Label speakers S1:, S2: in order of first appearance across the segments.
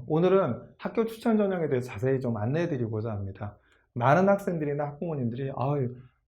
S1: 오늘은 학교 추천 전형에 대해서 자세히 좀 안내해 드리고자 합니다. 많은 학생들이나 학부모님들이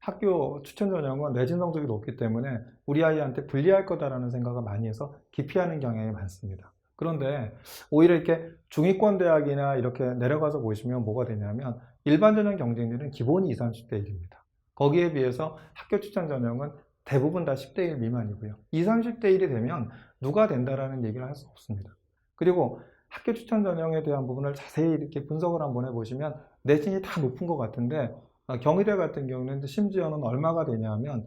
S1: 학교 추천 전형은 내신 성적이 높기 때문에 우리 아이한테 불리할 거다라는 생각을 많이 해서 기피하는 경향이 많습니다. 그런데 오히려 이렇게 중위권 대학이나 이렇게 내려가서 보시면 뭐가 되냐면 일반 전형 경쟁률은 기본이 20, 30대 1입니다. 거기에 비해서 학교 추천 전형은 대부분 다 10대 1 미만이고요. 20, 30대 1이 되면 누가 된다라는 얘기를 할 수 없습니다. 그리고 학교 추천 전형에 대한 부분을 자세히 이렇게 분석을 한번 해보시면 내신이 다 높은 것 같은데 경희대 같은 경우는 심지어는 얼마가 되냐면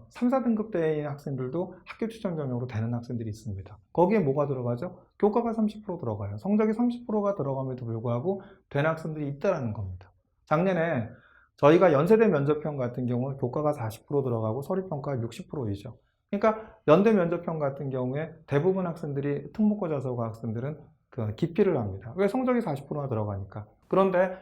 S1: 3, 4등급 대의 학생들도 학교 추천 전형으로 되는 학생들이 있습니다. 거기에 뭐가 들어가죠? 교과가 30% 들어가요. 성적이 30%가 들어감에도 불구하고 된 학생들이 있다는 겁니다. 작년에 저희가 연세대 면접형 같은 경우는 교과가 40% 들어가고 서류평가가 60%이죠. 그러니까 연대 면접형 같은 경우에 대부분 학생들이 특목고 자소고 학생들은 기피를 합니다. 왜? 성적이 40%나 들어가니까. 그런데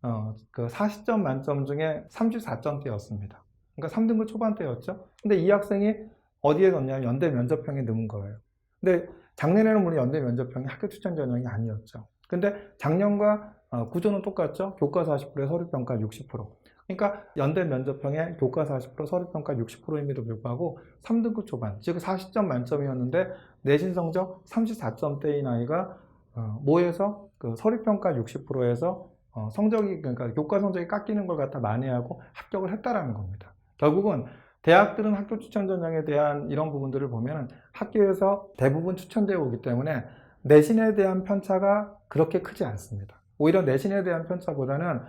S1: 40점 만점 중에 34점대였습니다. 그러니까 3등급 초반대였죠. 근데 이 학생이 어디에 넣냐면 연대 면접형에 넣은 거예요. 근데 작년에는 물론 연대 면접형이 학교 추천 전형이 아니었죠. 근데 작년과 구조는 똑같죠. 교과 40%에 서류평가 60%. 그러니까 연대 면접형에 교과 40%, 서류평가 60%임에도 불구하고 3등급 초반, 즉 40점 만점이었는데 내신 성적 34점대인 아이가 뭐에서 서류평가 60%에서 성적이, 그러니까 교과 성적이 깎이는 걸 갖다 만회하고 합격을 했다라는 겁니다. 결국은 대학들은 학교 추천 전형에 대한 이런 부분들을 보면 학교에서 대부분 추천되어 오기 때문에 내신에 대한 편차가 그렇게 크지 않습니다. 오히려 내신에 대한 편차보다는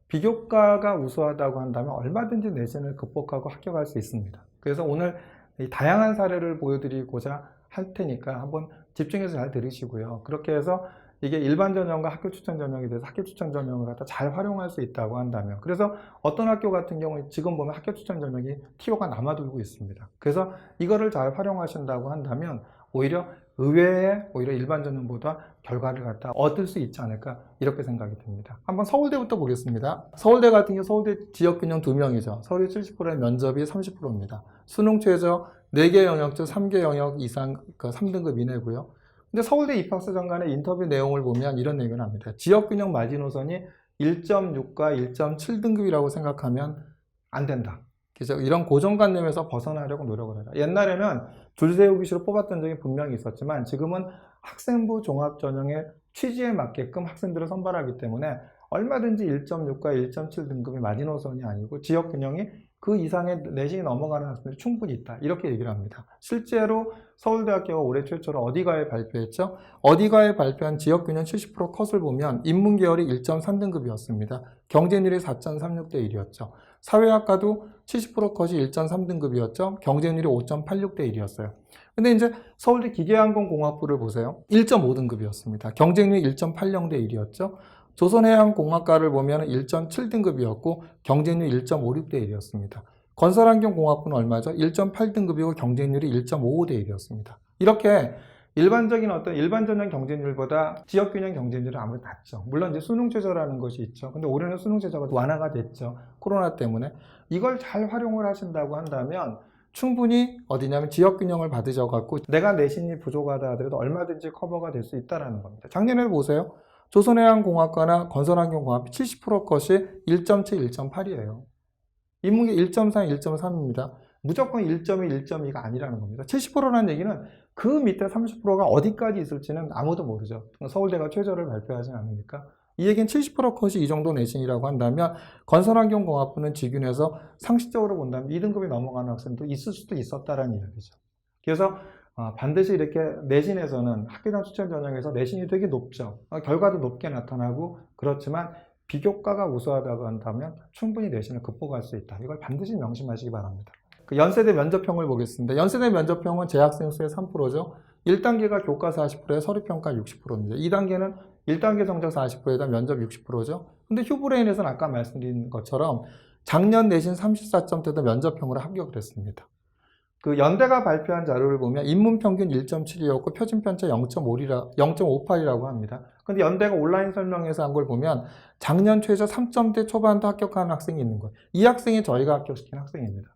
S1: 비교과가 우수하다고 한다면 얼마든지 내신을 극복하고 합격할 수 있습니다. 그래서 오늘 이 다양한 사례를 보여드리고자 할 테니까 한번 집중해서 잘 들으시고요. 그렇게 해서 이게 일반 전형과 학교 추천 전형에 대해서 학교 추천 전형을 갖다 잘 활용할 수 있다고 한다면, 그래서 어떤 학교 같은 경우에 지금 보면 학교 추천 전형이 티오가 남아돌고 있습니다. 그래서 이거를 잘 활용하신다고 한다면 오히려 의외에 오히려 일반 전형보다 결과를 갖다 얻을 수 있지 않을까 이렇게 생각이 듭니다. 한번 서울대부터 보겠습니다. 서울대 같은 경우 서울대 지역균형 2명이죠. 서류 70%의 면접이 30%입니다. 수능 최저 4개 영역 중 3개 영역 이상 3등급 이내고요. 근데 서울대 입학사 정관의 인터뷰 내용을 보면 이런 얘기를 합니다. 지역균형 마지노선이 1.6과 1.7등급이라고 생각하면 안 된다. 그래서 이런 고정관념에서 벗어나려고 노력을 해라. 옛날에는 줄 세우기식으로 뽑았던 적이 분명히 있었지만 지금은 학생부 종합전형의 취지에 맞게끔 학생들을 선발하기 때문에 얼마든지 1.6과 1.7등급이 마지노선이 아니고 지역균형이 그 이상의 내신이 넘어가는 학생들이 충분히 있다. 이렇게 얘기를 합니다. 실제로 서울대학교가 올해 최초로 어디가에 발표했죠? 어디가에 발표한 지역균형 70% 컷을 보면 인문계열이 1.3등급이었습니다. 경쟁률이 4.36대 1이었죠. 사회학과도 70% 컷이 1.3등급이었죠. 경쟁률이 5.86대 1이었어요. 근데 이제 서울대 기계항공공학부를 보세요. 1.5등급이었습니다. 경쟁률이 1.80대 1이었죠. 조선해양공학과를 보면 1.7등급이었고 경쟁률이 1.56대 1이었습니다. 건설환경공학부는 얼마죠? 1.8등급이고 경쟁률이 1.55대 1이었습니다. 이렇게 일반적인 일반 전형 경쟁률보다 지역균형 경쟁률은 아무래도 낮죠. 물론 이제 수능 최저라는 것이 있죠. 근데 올해는 수능 최저가 완화가 됐죠. 코로나 때문에. 이걸 잘 활용을 하신다고 한다면 충분히 어디냐면 지역균형을 받으셔갖고 내가 내신이 부족하다 하더라도 얼마든지 커버가 될 수 있다는 겁니다. 작년에 보세요. 조선해양공학과나 건설환경공학이 70% 컷이 1.7, 1.8이에요. 인문계 1.4, 1.3입니다. 무조건 1.2, 1.2가 아니라는 겁니다. 70%라는 얘기는 그 밑에 30%가 어디까지 있을지는 아무도 모르죠. 서울대가 최저를 발표하진 않으니까. 이 얘기는 70% 컷이 이 정도 내신이라고 한다면 건설환경공학부는 직윤해서 상식적으로 본다면 2등급이 넘어가는 학생도 있을 수도 있었다라는 이야기죠. 그래서 반드시 이렇게 내신에서는 학교장 추천 전형에서 내신이 되게 높죠. 결과도 높게 나타나고 그렇지만 비교과가 우수하다고 한다면 충분히 내신을 극복할 수 있다. 이걸 반드시 명심하시기 바랍니다. 연세대 면접형을 보겠습니다. 연세대 면접형은 재학생 수의 3%죠. 1단계가 교과 40%에 서류평가 60%입니다. 2단계는 1단계 성적 40%에다 면접 60%죠. 근데 휴브레인에서는 아까 말씀드린 것처럼 작년 내신 34점대도 면접형으로 합격을 했습니다. 연대가 발표한 자료를 보면 인문평균 1.7이었고 표준편차 0.58이라고 합니다. 근데 연대가 온라인 설명회에서 한 걸 보면 작년 최저 3점대 초반도 합격하는 학생이 있는 거예요. 이 학생이 저희가 합격시킨 학생입니다.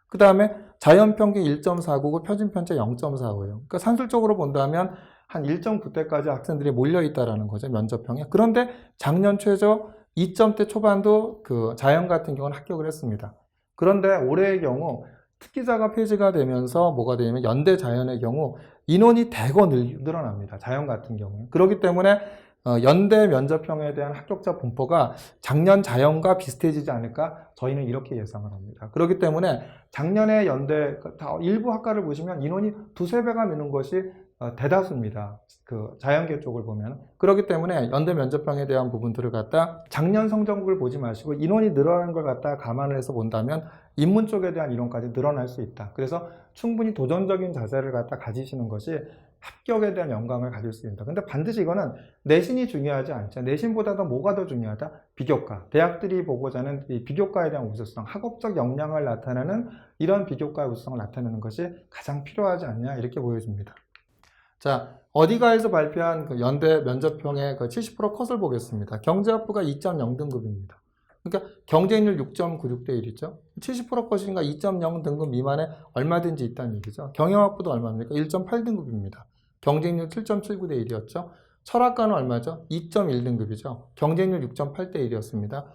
S1: 그 다음에 자연평균 1.49고 표준편차 0.45예요. 그러니까 산술적으로 본다면 한 1.9대까지 학생들이 몰려 있다라는 거죠, 면접형에. 그런데 작년 최저 2점대 초반도 그 자연 같은 경우는 합격을 했습니다. 그런데 올해의 경우 특기자가 폐지가 되면서 뭐가 되냐면 연대 자연의 경우 인원이 대거 늘어납니다. 자연 같은 경우는. 그렇기 때문에 연대 면접형에 대한 합격자 분포가 작년 자연과 비슷해지지 않을까 저희는 이렇게 예상을 합니다. 그렇기 때문에 작년에 연대 일부 학과를 보시면 인원이 두세 배가 느는 것이 대다수입니다. 그 자연계 쪽을 보면. 그렇기 때문에 연대 면접형에 대한 부분들을 갖다 작년 성적을 보지 마시고 인원이 늘어나는 걸 갖다 감안을 해서 본다면 인문 쪽에 대한 인원까지 늘어날 수 있다. 그래서 충분히 도전적인 자세를 갖다 가지시는 것이 합격에 대한 영광을 가질 수 있다. 근데 반드시 이거는 내신이 중요하지 않죠. 내신보다 더 뭐가 더 중요하다? 비교과. 대학들이 보고자 하는 이 비교과에 대한 우수성, 학업적 역량을 나타내는 이런 비교과의 우수성을 나타내는 것이 가장 필요하지 않냐 이렇게 보여집니다. 자, 어디가에서 발표한 그 연대 면접형의 그 70% 컷을 보겠습니다. 경제학부가 2.0등급입니다. 그러니까 경쟁률 6.96대 1이죠. 70% 컷이니까 2.0 등급 미만에 얼마든지 있다는 얘기죠. 경영학부도 얼마입니까? 1.8등급입니다. 경쟁률 7.79대 1이었죠. 철학과는 얼마죠? 2.1등급이죠. 경쟁률 6.8대 1이었습니다.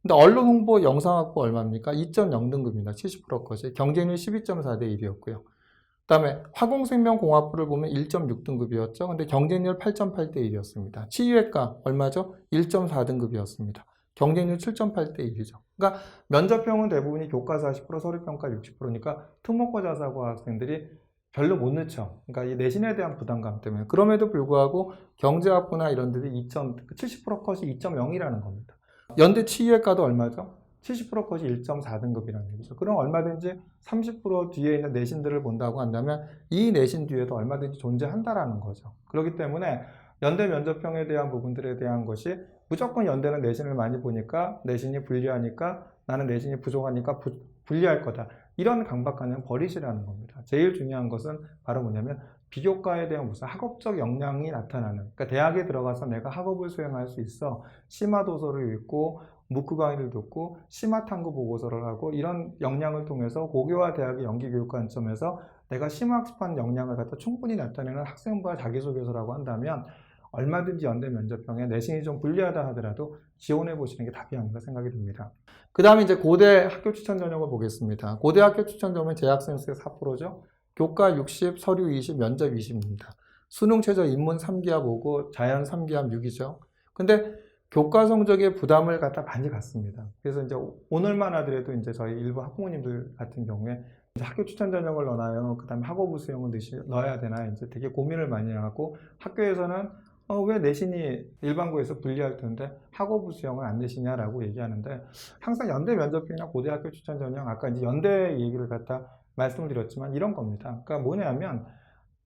S1: 근데 언론 홍보 영상학부 얼마입니까? 2.0등급입니다. 70% 컷이. 경쟁률 12.4대 1이었고요. 그 다음에 화공생명공학부를 보면 1.6등급이었죠. 근데 경쟁률 8.8대 1이었습니다. 치유외과 얼마죠? 1.4등급이었습니다. 경쟁률 7.8대 1이죠. 그러니까 면접형은 대부분이 교과 40%, 서류평가 60%니까 특목고 자사고 학생들이 별로 못 넣죠. 그러니까 이 내신에 대한 부담감 때문에. 그럼에도 불구하고 경제학부나 이런 데들이 70% 컷이 2.0이라는 겁니다. 연대 치유외과도 얼마죠? 70% 컷이 1.4등급이라는 얘기죠. 그럼 얼마든지 30% 뒤에 있는 내신들을 본다고 한다면 이 내신 뒤에도 얼마든지 존재한다라는 거죠. 그렇기 때문에 연대 면접형에 대한 부분들에 대한 것이 무조건 연대는 내신을 많이 보니까 내신이 불리하니까 나는 내신이 부족하니까 불리할 거다. 이런 강박관념 버리시라는 겁니다. 제일 중요한 것은 바로 뭐냐면 비교과에 대한 무슨 학업적 역량이 나타나는, 그러니까 대학에 들어가서 내가 학업을 수행할 수 있어 심화 도서를 읽고 무크 강의를 듣고 심화 탐구 보고서를 하고 이런 역량을 통해서 고교와 대학의 연기교육 관점에서 내가 심화학습한 역량을 갖다 충분히 나타내는 학생부와 자기소개서라고 한다면 얼마든지 연대 면접형에 내신이 좀 불리하다 하더라도 지원해 보시는 게 답이 아닌가 생각이 듭니다. 그 다음에 이제 고대 학교 추천 전형을 보겠습니다. 고대 학교 추천 전형은 재학생 수의 4%죠. 교과 60, 서류 20, 면접 20입니다. 수능 최저 인문 3기합 5고 자연 3기합 6이죠. 근데 교과 성적의 부담을 갖다 많이 갖습니다. 그래서 이제 오늘만 하더라도 이제 저희 일부 학부모님들 같은 경우에 이제 학교 추천 전형을 넣나요? 그 다음에 학업부 수용을 넣어야 되나? 이제 되게 고민을 많이 하고 학교에서는 왜 내신이 일반고에서 불리할 텐데 학업부 수용을 안 내시냐라고 얘기하는데 항상 연대 면접형이나 고대학교 추천 전형 아까 이제 연대 얘기를 갖다 말씀을 드렸지만 이런 겁니다. 그러니까 뭐냐면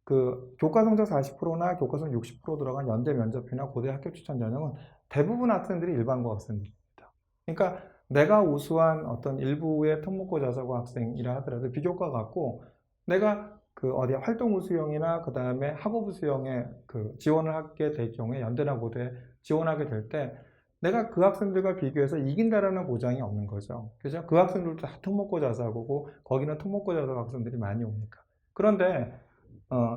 S1: 그 교과 성적 40%나 교과 성적 60% 들어간 연대 면접이나 고대 학교 추천 전형은 대부분 학생들이 일반고 학생들입니다. 그러니까 내가 우수한 어떤 일부의 특목고 자사고 학생이라 하더라도 비교과 같고 내가 그 어디 활동부 수용이나 그 다음에 학업부 수용에 그 지원을 하게 될 경우에 연대나 고대 지원하게 될 때 내가 그 학생들과 비교해서 이긴다라는 보장이 없는 거죠. 그죠? 그 학생들도 다 특목고 자사고고 거기는 특목고 자사고 학생들이 많이 오니까. 그런데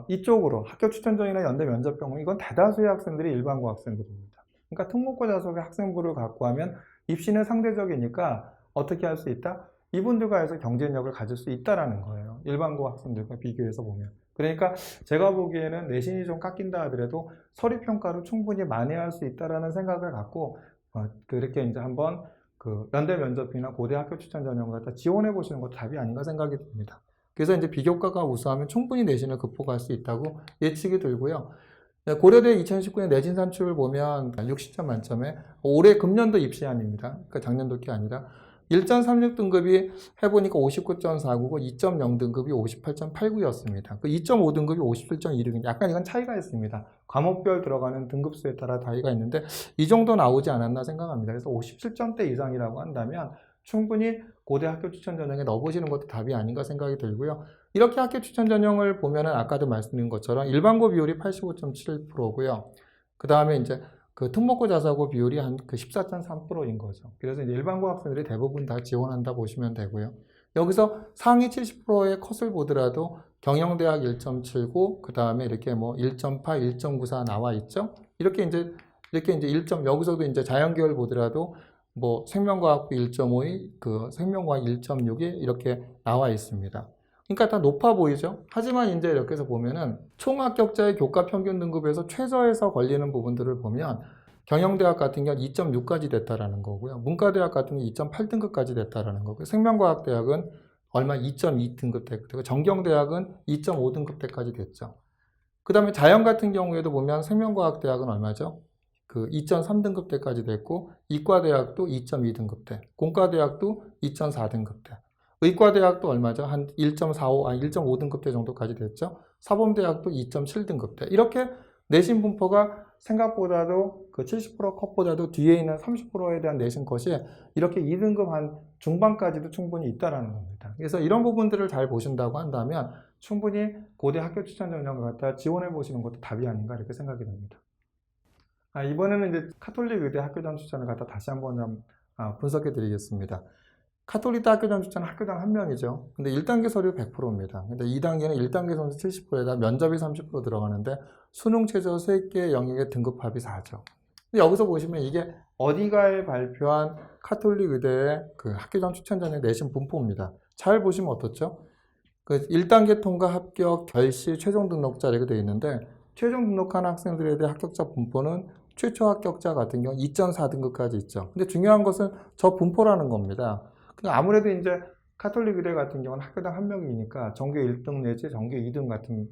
S1: 이쪽으로 학교 추천전이나 연대 면접형 이건 대다수의 학생들이 일반고 학생들입니다. 그러니까 특목고 자석의 학생부를 갖고 하면 입시는 상대적이니까 어떻게 할 수 있다? 이분들과 해서 경쟁력을 가질 수 있다라는 거예요. 일반고 학생들과 비교해서 보면. 그러니까 제가 보기에는 내신이 좀 깎인다 하더라도 서류평가를 충분히 만회할 수 있다라는 생각을 갖고 그렇게 이제 한번 그 연대 면접이나 고대 학교 추천 전형을 갖다 지원해 보시는 것도 답이 아닌가 생각이 듭니다. 그래서 이제 비교과가 우수하면 충분히 내신을 극복할 수 있다고 예측이 들고요. 고려대 2019년 내신 산출을 보면 60점 만점에 올해 금년도 입시안입니다. 그러니까 작년도 게 아니라 1.36등급이 해보니까 59.49고 2.0등급이 58.89였습니다. 그 2.5등급이 57.26인데 약간 이건 차이가 있습니다. 과목별 들어가는 등급수에 따라 차이가 있는데 이 정도 나오지 않았나 생각합니다. 그래서 57점대 이상이라고 한다면 충분히 고대 학교 추천 전형에 넣어보시는 것도 답이 아닌가 생각이 들고요. 이렇게 학교 추천 전형을 보면은 아까도 말씀드린 것처럼 일반고 비율이 85.7%고요. 그 다음에 이제 그 특목고 자사고 비율이 한 그 14.3%인 거죠. 그래서 이제 일반고 학생들이 대부분 다 지원한다 보시면 되고요. 여기서 상위 70%의 컷을 보더라도
S2: 경영대학 1.79, 그 다음에 이렇게 뭐 1.8, 1.94 나와 있죠. 이렇게 이제 1점, 여기서도 이제 자연계열 보더라도 뭐 생명과학부 1.52, 그 생명과학 1.62 이렇게 나와 있습니다. 그러니까 다 높아 보이죠? 하지만 이제 이렇게 해서 보면은 총 합격자의 교과 평균 등급에서 최저에서 걸리는 부분들을 보면 경영대학 같은 경우는 2.6까지 됐다라는 거고요. 문과대학 같은 경우는 2.8등급까지 됐다라는 거고요. 생명과학대학은 얼마 2.2등급 됐고 정경대학은 2.5등급 때까지 됐죠. 그 다음에 자연 같은 경우에도 보면 생명과학대학은 얼마죠? 그 2.3등급 때까지 됐고 이과대학도 2.2등급 때, 공과대학도 2.4등급 때, 의과대학도 얼마죠? 한 1.45, 1.5등급 때 정도까지 됐죠. 사범대학도 2.7등급 때. 이렇게 내신 분포가 생각보다도 그 70% 컷보다도 뒤에 있는 30%에 대한 내신 컷이 이렇게 2등급 한 중반까지도 충분히 있다라는 겁니다. 그래서 이런 부분들을 잘 보신다고 한다면 충분히 고대 학교 추천 전형을 갖다 지원해 보시는 것도 답이 아닌가 이렇게 생각이 됩니다. 이번에는 이제 카톨릭 의대 학교장 추천을 갖다 다시 한번 좀 분석해 드리겠습니다. 카톨릭 학교장 추천은 학교당 1명이죠. 근데 1단계 서류 100%입니다. 근데 2단계는 1단계 선수 70%에다 면접이 30% 들어가는데 수능 최저 3개 영역의 등급합이 4죠. 근데 여기서 보시면 이게 어디가에 발표한 카톨릭 의대의 그 학교장 추천 전형 내신 분포입니다. 잘 보시면 어떻죠? 그 1단계 통과 합격 결시 최종 등록자 이렇게 되어 있는데 최종 등록한 학생들에 대한 합격자 분포는 최초 합격자 같은 경우 2.4등급까지 있죠. 근데 중요한 것은 저 분포라는 겁니다. 아무래도 이제 카톨릭 의대 같은 경우는 학교당 1명이니까 전교 1등 내지 전교 2등 같은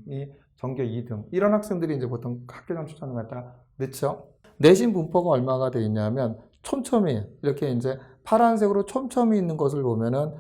S2: 전교 2등 이런 학생들이 이제 보통 학교장 추천을 갖다 넣죠. 내신 분포가 얼마가 돼 있냐면 촘촘히 이렇게 이제 파란색으로 촘촘히 있는 것을 보면은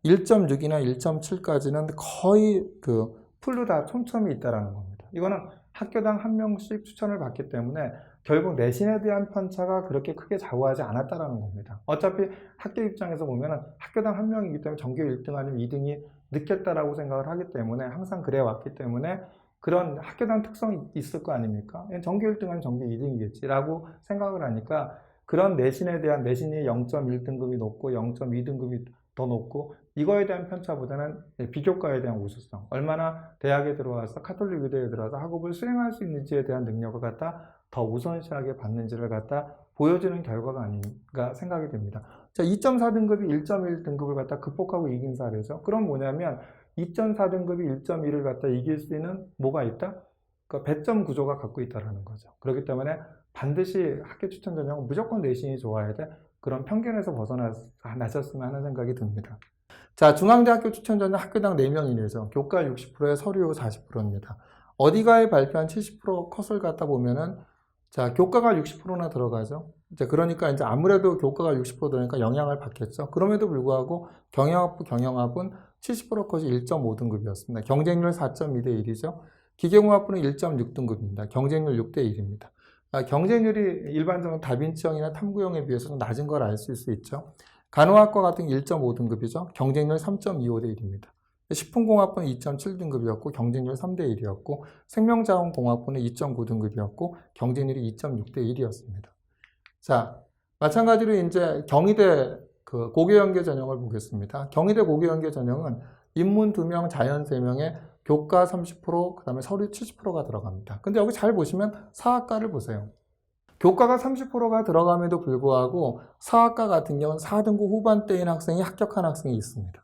S2: 1.6이나 1.7까지는 거의 그 풀로 다 촘촘히 있다라는 겁니다. 이거는 학교당 1명씩 추천을 받기 때문에 결국 내신에 대한 편차가 그렇게 크게 좌우하지 않았다라는 겁니다. 어차피 학교 입장에서 보면은 학교당 1명이기 때문에 전교 1등 아니면 2등이 늦겠다라고 생각을 하기 때문에 항상 그래 왔기 때문에 그런 학교당 특성이 있을 거 아닙니까? 전교 1등 아니면 전교 2등이겠지라고 생각을 하니까 그런 내신에 대한 내신이 0.1등급이 높고 0.2등급이 더 높고 이거에 대한 편차보다는 비교과에 대한 우수성, 얼마나 대학에 들어와서 카톨릭 의대에 들어와서 학업을 수행할 수 있는지에 대한 능력을 갖다 더 우선시하게 받는지를 갖다 보여주는 결과가 아닌가 생각이 됩니다. 자, 2.4등급이 1.1등급을 갖다 극복하고 이긴 사례죠. 그럼 뭐냐면 2.4등급이 1.1을 갖다 이길 수 있는 뭐가 있다? 그러니까 배점 구조가 갖고 있다는 거죠. 그렇기 때문에 반드시 학교 추천 전형은 무조건 내신이 좋아야 돼. 그런 편견에서 벗어나셨으면 하는 생각이 듭니다. 자, 중앙대학교 추천 전형 학교당 4명 이내죠. 교과 60%에 서류 40%입니다. 어디가에 발표한 70% 컷을 갖다 보면은 자, 교과가 60%나 들어가죠. 이제 그러니까 이제 아무래도 교과가 60% 들어가니까 영향을 받겠죠. 그럼에도 불구하고 경영학부 경영학은 70% 컷이 1.5등급이었습니다. 경쟁률 4.2대 1이죠. 기계공학부는 1.6등급입니다. 경쟁률 6대 1입니다. 경쟁률이 일반적으로 다빈치형이나 탐구형에 비해서는 낮은 걸 알 수 있죠. 간호학과 같은 1.5등급이죠. 경쟁률 3.25대 1입니다. 식품공학부는 2.7등급이었고 경쟁률 3대 1이었고 생명자원공학부는 2.9등급이었고 경쟁률이 2.6대 1이었습니다. 자, 마찬가지로 이제 경희대 그 고교연계 전형을 보겠습니다. 경희대 고교연계 전형은 인문 2명, 자연 3명에 교과 30%, 그 다음에 서류 70%가 들어갑니다. 근데 여기 잘 보시면 사학과를 보세요. 교과가 30%가 들어감에도 불구하고 사학과 같은 경우는 4등급 후반대인 학생이 합격한 학생이 있습니다.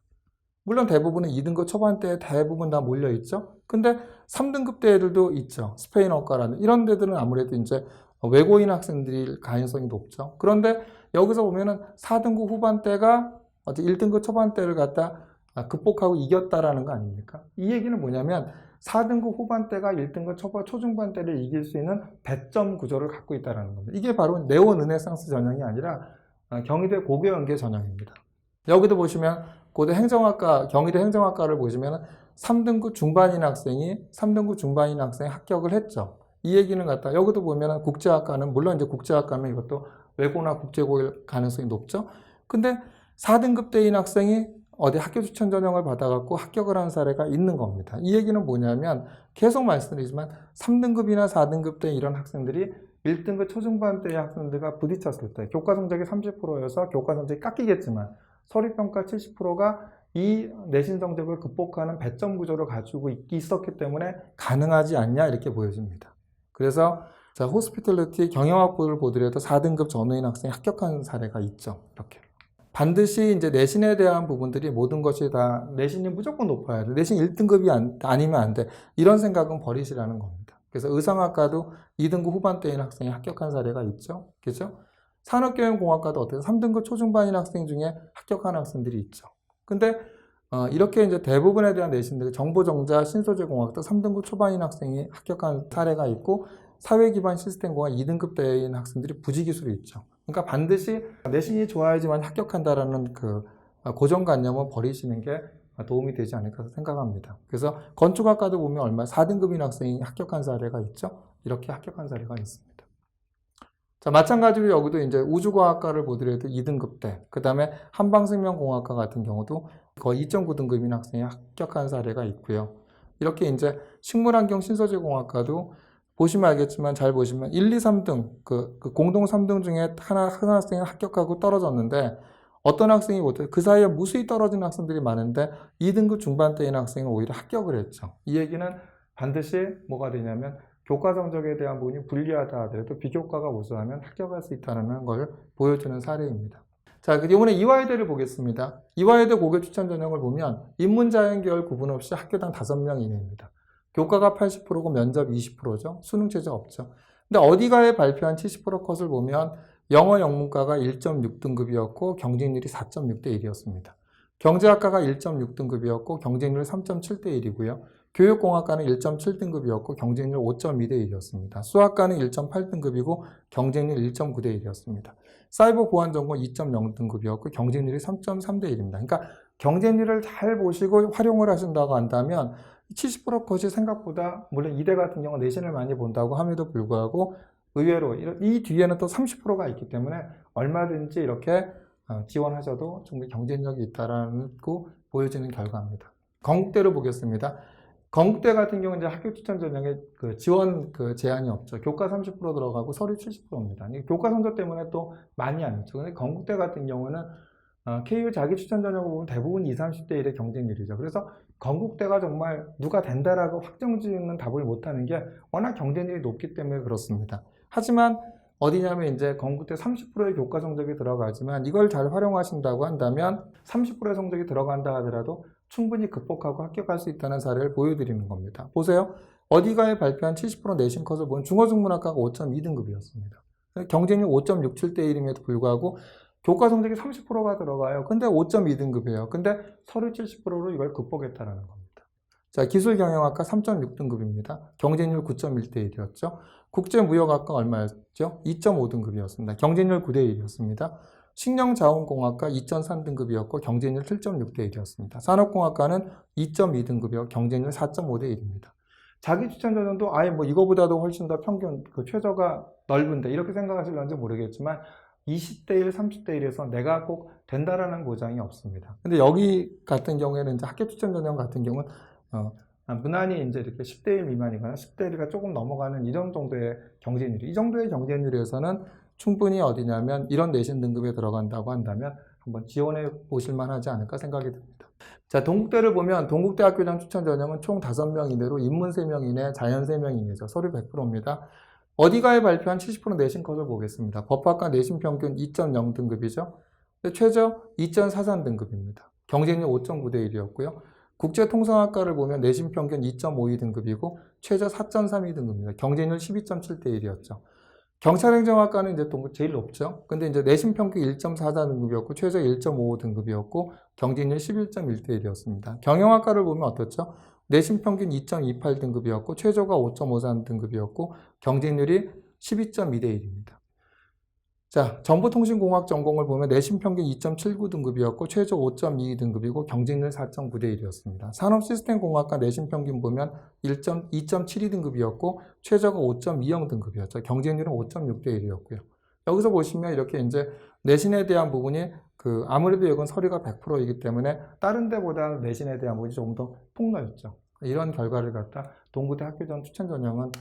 S2: 물론 대부분은 2등급 초반대에 대부분 다 몰려있죠. 근데 3등급 대 애들도 있죠. 스페인어과라는 이런 데들은 아무래도 이제 외고인 학생들일 가능성이 높죠. 그런데 여기서 보면은 4등급 후반대가 1등급 초반대를 갖다 극복하고 이겼다라는 거 아닙니까? 이 얘기는 뭐냐면 4등급 후반대가 1등급 초중반대를 이길 수 있는 배점 구조를 갖고 있다는 겁니다. 이게 바로 네오 르네상스 전형이 아니라 경희대 고교연계 전형입니다. 여기도 보시면 고대 행정학과, 경희대 행정학과를 보시면 3등급 중반인 학생이 합격을 했죠. 이 얘기는 갖다 여기도 보면 국제학과는 물론 이제 국제학과는 이것도 외고나 국제고일 가능성이 높죠. 근데 4등급 대인 학생이 어디 학교 추천 전형을 받아갖고 합격을 한 사례가 있는 겁니다. 이 얘기는 뭐냐면 계속 말씀드리지만 3등급이나 4등급 대 이런 학생들이 1등급 초중반대의 학생들과 부딪혔을 때 교과 성적이 30%여서 교과 성적이 깎이겠지만 서류평가 70%가
S1: 이 내신 성적을 극복하는 배점 구조를 가지고 있었기 때문에 가능하지 않냐 이렇게 보여집니다. 그래서 자, 호스피털리티 경영학부를 보더라도 4등급 전후인 학생이 합격한 사례가 있죠. 이렇게. 반드시 이제 내신에 대한 부분들이 모든 것이 다 내신이 무조건 높아야 돼. 내신 1등급이 아니면 안 돼. 이런 생각은 버리시라는 겁니다. 그래서 의상학과도 2등급 후반대인 학생이 합격한 사례가 있죠. 그죠? 산업경영공학과도 어때요? 3등급 초중반인 학생 중에 합격한 학생들이 있죠. 근데 이렇게 이제 대부분에 대한 내신들, 정보정자, 신소재공학도 3등급 초반인 학생이 합격한 사례가 있고 사회기반 시스템공학 2등급대인 학생들이 부지기수로 있죠. 그러니까 반드시 내신이 좋아야지만 합격한다라는 그 고정관념을 버리시는 게 도움이 되지 않을까 생각합니다. 그래서 건축학과도 보면 얼마 4등급인 학생이 합격한 사례가 있죠. 이렇게 합격한 사례가 있습니다. 자, 마찬가지로 여기도 이제 우주과학과를 보더라도 2등급대, 그 다음에 한방생명공학과 같은 경우도 거의 2.9등급인 학생이 합격한 사례가 있고요. 이렇게 이제 식물환경 신소재공학과도 보시면 알겠지만 잘 보시면 1, 2, 3등, 그 공동 3등 중에 한 학생이 합격하고 떨어졌는데 어떤 학생이 못해 그 사이에 무수히 떨어진 학생들이 많은데 2등급 중반대인 학생은 오히려 합격을 했죠. 이 얘기는 반드시 뭐가 되냐면 교과 성적에 대한 부분이 불리하다 하더라도 비교과가 우수하면 합격할 수 있다는 걸 보여주는 사례입니다. 자, 이번에 이화여대를 보겠습니다. 이화여대 고교 추천 전형을 보면 인문자연계열 구분 없이 학교당 5명 이내입니다. 교과가 80%고 면접 20%죠. 수능 최저 없죠. 근데 어디가에 발표한 70% 컷을 보면 영어 영문과가 1.6등급이었고 경쟁률이 4.6대 1이었습니다. 경제학과가 1.6등급이었고 경쟁률 3.7대 1이고요. 교육공학과는 1.7등급이었고 경쟁률 5.2대 1이었습니다. 수학과는 1.8등급이고 경쟁률 1.9대 1이었습니다. 사이버 보안전공 2.0등급이었고 경쟁률이 3.3대 1입니다. 그러니까 경쟁률을 잘 보시고 활용을 하신다고 한다면 70% 컷이 생각보다 물론 이대 같은 경우는 내신을 많이 본다고 함에도 불구하고 의외로 이 뒤에는 또 30%가 있기 때문에 얼마든지 이렇게 지원하셔도 충분히 경쟁력이 있다라는 거 보여지는 결과입니다. 건국대로 보겠습니다. 건국대 같은 경우는 이제 학교 추천 전형에 그 지원 그 제한이 없죠. 교과 30% 들어가고 서류 70%입니다. 교과 성적 때문에 또 많이 안 있죠. 근데 건국대 같은 경우는 KU 자기 추천 전형을 보면 대부분 20, 30대 1의 경쟁률이죠. 그래서 건국대가 정말 누가 된다라고 확정짓는 답을 못하는 게 워낙 경쟁률이 높기 때문에 그렇습니다. 하지만 어디냐면 이제 건국대 30%의 교과 성적이 들어가지만 이걸 잘 활용하신다고 한다면 30%의 성적이 들어간다 하더라도 충분히 극복하고 합격할 수 있다는 사례를 보여드리는 겁니다. 보세요. 어디가에 발표한 70% 내신 컷을 보면 중어중문학과가 5.2등급이었습니다. 경쟁률 5.67대 1임에도 불구하고 교과 성적이 30%가 들어가요. 근데 5.2등급이에요. 근데 서류 70%로 이걸 극복했다는 겁니다. 자, 기술경영학과 3.6등급입니다. 경쟁률 9.1대 1이었죠. 국제무역학과 얼마였죠? 2.5등급이었습니다. 경쟁률 9대 1이었습니다. 식량자원공학과 2.3등급이었고 경쟁률 7.6대 1이었습니다. 산업공학과는 2.2등급이었고 경쟁률 4.5대 1입니다. 자기 추천 전형도 아예 뭐 이거보다도 훨씬 더 평균 그 최저가 넓은데 이렇게 생각하실런지 모르겠지만 20대 1, 30대 1에서 내가 꼭 된다라는 보장이 없습니다. 근데 여기 같은 경우에는 이제 학교 추천 전형 같은 경우는 무난히 이제 이렇게 10대 1 미만이거나 10대 1가 조금 넘어가는 이런 정도의 경쟁률, 이 정도의 경쟁률에서는 충분히 어디냐면 이런 내신 등급에 들어간다고 한다면 한번 지원해 보실 만하지 않을까 생각이 듭니다. 자, 동국대를 보면 동국대 학교장 추천 전형은 총 5명 이내로 인문 3명 이내, 자연 3명 이내죠. 서류 100%입니다. 어디가에 발표한 70% 내신 컷을 보겠습니다. 법학과 내신 평균 2.0등급이죠. 최저 2.43등급입니다. 경쟁률 5.9대 1이었고요. 국제통상학과를 보면 내신 평균 2.52등급이고 최저 4.32등급입니다. 경쟁률 12.7대 1이었죠. 경찰행정학과는 이제 또 제일 높죠. 근데 이제 내신 평균 1.44등급이었고 최저 1.55등급이었고 경쟁률 11.1대 1이었습니다. 경영학과를 보면 어떻죠? 내신 평균 2.28등급이었고 최저가 5.53등급이었고 경쟁률이 12.2대 1입니다. 자, 정보통신공학 전공을 보면 내신 평균 2.79등급이었고 최저 5.22등급이고 경쟁률 4.9대 1이었습니다. 산업시스템공학과 내신 평균 보면 2.72등급이었고 최저가 5.20등급이었죠. 경쟁률은 5.6대 1이었고요. 여기서 보시면 이렇게 이제 내신에 대한 부분이 아무래도 이건 서류가 100%이기 때문에 다른 데보다 내신에 대한 부분이 조금 더 폭넓죠. 이런 결과를 갖다 동국대 학교장 추천 전형은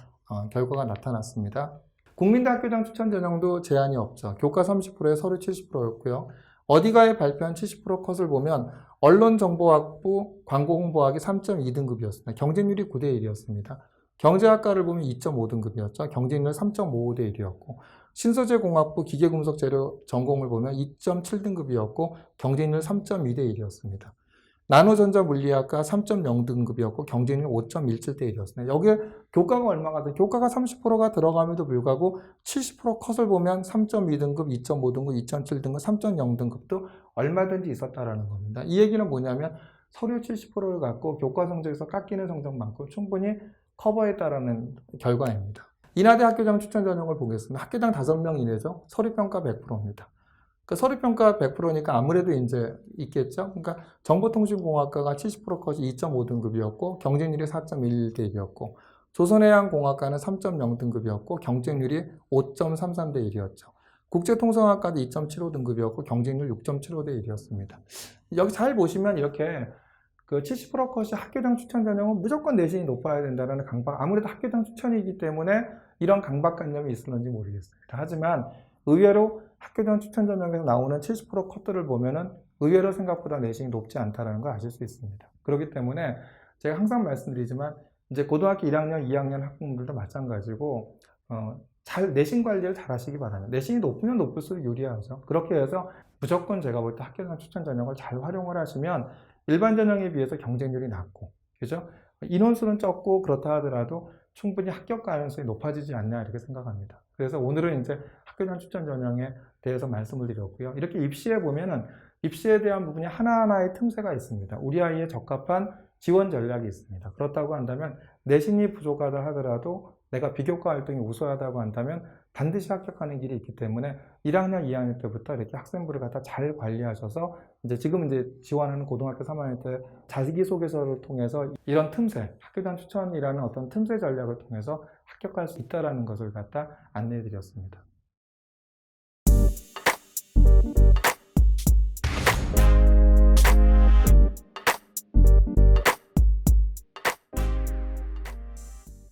S1: 결과가 나타났습니다. 국민대 학교장 추천 전형도 제한이 없죠. 교과 30%에 서류 70%였고요. 어디가에 발표한 70% 컷을 보면
S2: 언론정보학부 광고홍보학이 3.2등급이었습니다. 경쟁률이 9대 1이었습니다. 경제학과를 보면 2.5등급이었죠. 경쟁률 3.55대 1이었고 신소재공학부 기계금속재료 전공을 보면 2.7등급이었고 경쟁률 3.2대 1이었습니다. 나노전자물리학과 3.0등급이었고 경쟁률 5.17대 1이었습니다. 여기에 교과가 얼마가 돼? 교과가 30%가 들어감에도 불구하고 70% 컷을 보면 3.2등급, 2.5등급, 2.7등급, 3.0등급도 얼마든지 있었다라는 겁니다. 이 얘기는 뭐냐면 서류 70%를 갖고 교과 성적에서 깎이는 성적만큼 충분히 커버했다라는 결과입니다. 인하대 학교장 추천 전형을 보겠습니다. 학교당 5명 이내죠. 서류평가 100%입니다. 그 서류평가 100%니까 아무래도 이제 있겠죠. 그러니까 정보통신공학과가 70% 컷이 2.5등급이었고 경쟁률이 4.11대 1이었고 조선해양공학과는 3.0등급이었고 경쟁률이 5.33대 1이었죠. 국제통상학과도 2.75등급이었고 경쟁률 6.75대 1이었습니다. 여기 잘 보시면 이렇게 그 70% 컷이 학교장 추천 전형은 무조건 내신이 높아야 된다는 강박, 아무래도 학교장 추천이기 때문에 이런 강박관념이 있었는지 모르겠습니다. 하지만 의외로 학교장 추천 전형에서 나오는 70% 컷들을 보면은 의외로 생각보다 내신이 높지 않다는 걸 아실 수 있습니다. 그렇기 때문에 제가 항상 말씀드리지만 이제 고등학교 1학년, 2학년 학부모들도 마찬가지고 잘 내신 관리를 잘 하시기 바랍니다. 내신이 높으면 높을수록 유리하죠. 그렇게 해서 무조건 제가 볼 때 학교장 추천 전형을 잘 활용을 하시면 일반 전형에 비해서 경쟁률이 낮고, 그죠? 인원수는 적고 그렇다 하더라도 충분히 합격 가능성이 높아지지 않나 이렇게 생각합니다. 그래서 오늘은 이제 학교장 추천 전형에 대해서 말씀을 드렸고요. 이렇게 입시에 보면은 입시에 대한 부분이 하나하나의 틈새가 있습니다. 우리 아이에 적합한 지원 전략이 있습니다. 그렇다고 한다면 내신이 부족하다 하더라도 내가 비교과 활동이 우수하다고 한다면 반드시 합격하는 길이 있기 때문에 1학년, 2학년 때부터 이렇게 학생부를 갖다 잘 관리하셔서 지금 지원하는 고등학교 3학년 때 자기소개서를 통해서 이런 틈새, 학교장 추천이라는 어떤 틈새 전략을 통해서 합격할 수 있다는 것을 갖다 안내해 드렸습니다.